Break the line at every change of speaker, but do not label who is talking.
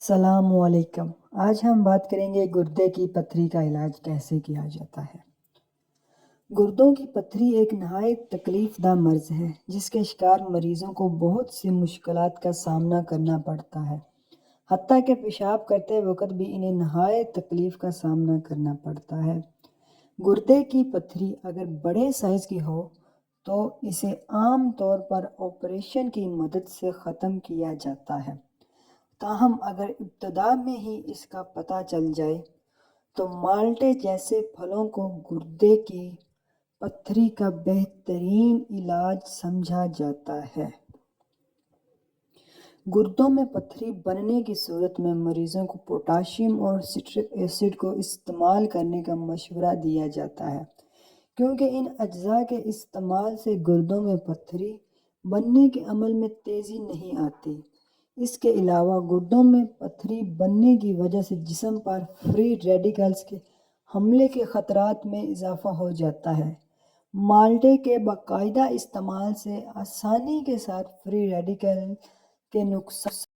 السلام علیکم۔ آج ہم بات کریں گے گردے کی پتھری کا علاج کیسے کیا جاتا ہے۔ گردوں کی پتھری ایک نہایت تکلیف دہ مرض ہے جس کے شکار مریضوں کو بہت سی مشکلات کا سامنا کرنا پڑتا ہے۔ حتیٰ کہ پیشاب کرتے وقت بھی انہیں نہایت تکلیف کا سامنا کرنا پڑتا ہے۔ گردے کی پتھری اگر بڑے سائز کی ہو تو اسے عام طور پر آپریشن کی مدد سے ختم کیا جاتا ہے۔ تاہم اگر ابتدا میں ہی اس کا پتہ چل جائے تو مالٹے جیسے پھلوں کو گردے کی پتھری کا بہترین علاج سمجھا جاتا ہے۔ گردوں میں پتھری بننے کی صورت میں مریضوں کو پوٹاشیم اور سٹرک ایسڈ کو استعمال کرنے کا مشورہ دیا جاتا ہے، کیونکہ ان اجزاء کے استعمال سے گردوں میں پتھری بننے کے عمل میں تیزی نہیں آتی۔ اس کے علاوہ گردوں میں پتھری بننے کی وجہ سے جسم پر فری ریڈیکلز کے حملے کے خطرات میں اضافہ ہو جاتا ہے۔ مالٹے کے باقاعدہ استعمال سے آسانی کے ساتھ فری ریڈیکل کے نقصان